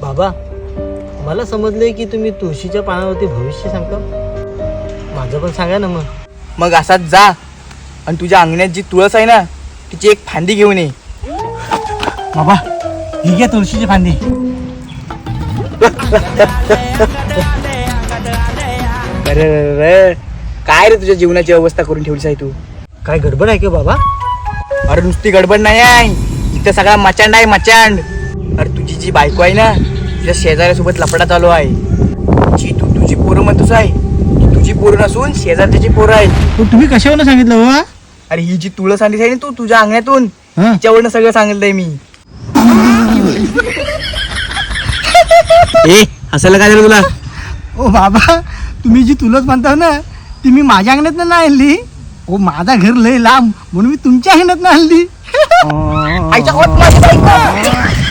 बाबा, मला समजलंय की तुम्ही तुळशीच्या पानावरती भविष्य सांगता. माझं पण सांगा ना. मग असाच जा आणि तुझ्या अंगण्यात जी तुळस आहे ना तिची एक फांदी घेऊन ये. बाबा, ही घ्या तुळशीची फांदी. अरे काय रे तुझ्या जीवनाची अवस्था करून ठेवलीस आहे तू. काय गडबड आहे का बाबा? अरे नुसती गडबड नाही आहे, इथं सगळा मचांड आहे मचांड. अरे तुझी जी बायको आहे ना तुझ्या शेजाऱ्यासोबत लफडा चालू आहे. तुझी पोरं म्हणतोस आहे, तुझी पोरं नसून शेजारची पोरं आहेत. तुम्ही कशावरून सांगितलं बाबा? अरे ही जी तुळस आणलीस आहे ना तू तुझ्या अंगण्यातून, हा. तिच्यावरनं सगळं सांगितलंय मी. ए हसायला काय झालं तुला? ओ बाबा, तुम्ही जी तुळस म्हणता ना ती मी माझ्या अंगणात नाही आणली. ओ माझा घर लय लांब म्हणून मी तुमच्या अंगणात आणली. आईच्या गावात माझी बायको.